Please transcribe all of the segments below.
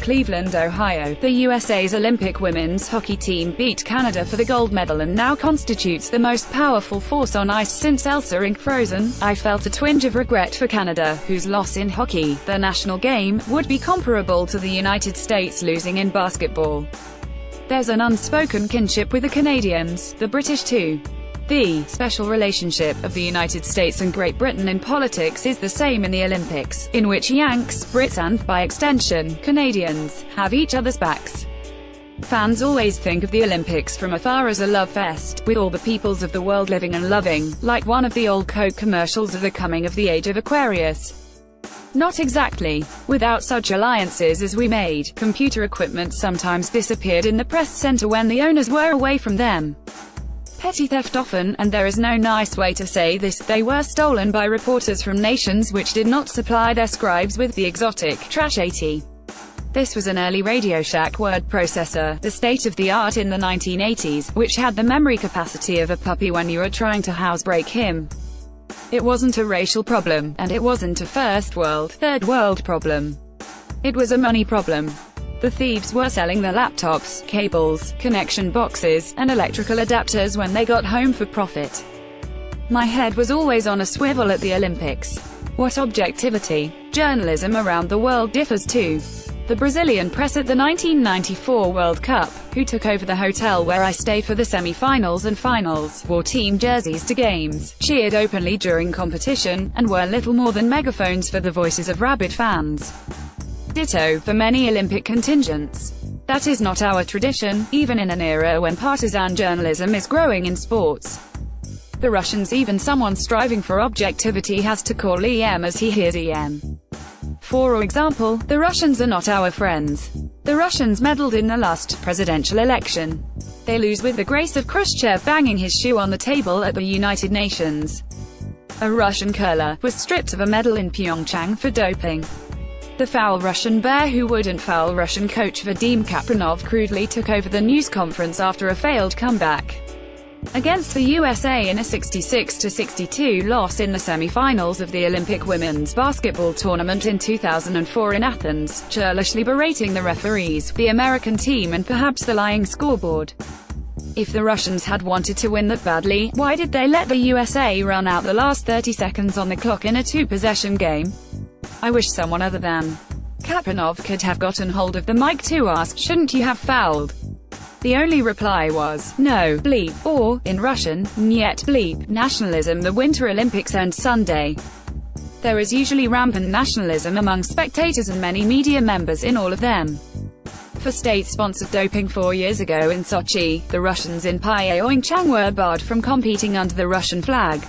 Cleveland, Ohio. The USA's Olympic women's hockey team beat Canada for the gold medal and now constitutes the most powerful force on ice since Elsa Inc. Frozen. I felt a twinge of regret for Canada, whose loss in hockey, their national game, would be comparable to the United States losing in basketball. There's an unspoken kinship with the Canadians, the British too. The special relationship of the United States and Great Britain in politics is the same in the Olympics, in which Yanks, Brits and, by extension, Canadians, have each other's backs. Fans always think of the Olympics from afar as a love fest, with all the peoples of the world living and loving, like one of the old Coke commercials of the coming of the age of Aquarius. Not exactly. Without such alliances as we made, computer equipment sometimes disappeared in the press center when the owners were away from them. Petty theft often, and there is no nice way to say this, they were stolen by reporters from nations which did not supply their scribes with the exotic, trash 80. This was an early Radio Shack word processor, the state-of-the-art in the 1980s, which had the memory capacity of a puppy when you were trying to housebreak him. It wasn't a racial problem, and it wasn't a first world, third world problem. It was a money problem. The thieves were selling their laptops, cables, connection boxes, and electrical adapters when they got home for profit. My head was always on a swivel at the Olympics. What objectivity? Journalism around the world differs too. The Brazilian press at the 1994 World Cup, who took over the hotel where I stayed for the semi-finals and finals, wore team jerseys to games, cheered openly during competition, and were little more than megaphones for the voices of rabid fans. Ditto for many Olympic contingents. That is not our tradition, even in an era when partisan journalism is growing in sports. The Russians, even someone striving for objectivity has to call EM as he hears EM. For example, the Russians are not our friends. The Russians meddled in the last presidential election. They lose with the grace of Khrushchev banging his shoe on the table at the United Nations. A Russian curler was stripped of a medal in Pyeongchang for doping. The foul Russian bear who wouldn't foul Russian coach Vadim Kapranov crudely took over the news conference after a failed comeback against the USA in a 66-62 loss in the semi-finals of the Olympic women's basketball tournament in 2004 in Athens, churlishly berating the referees, the American team and perhaps the lying scoreboard. If the Russians had wanted to win that badly, why did they let the USA run out the last 30 seconds on the clock in a two-possession game? I wish someone other than Kapranov could have gotten hold of the mic to ask, shouldn't you have fouled? The only reply was, no, bleep, or, in Russian, niet bleep. Nationalism. The Winter Olympics end Sunday. There is usually rampant nationalism among spectators and many media members in all of them. For state-sponsored doping 4 years ago in Sochi, the Russians in Pyeongchang were barred from competing under the Russian flag.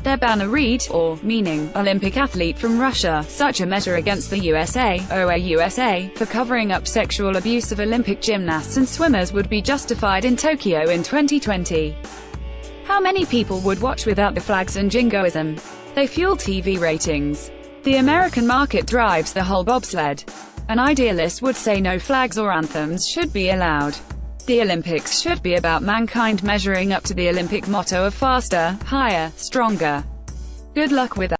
Their banner read, or, meaning, Olympic athlete from Russia, such a measure against the USA, USA, for covering up sexual abuse of Olympic gymnasts and swimmers would be justified in Tokyo in 2020. How many people would watch without the flags and jingoism? They fuel TV ratings. The American market drives the whole bobsled. An idealist would say no flags or anthems should be allowed. The Olympics should be about mankind measuring up to the Olympic motto of faster, higher, stronger. Good luck with that.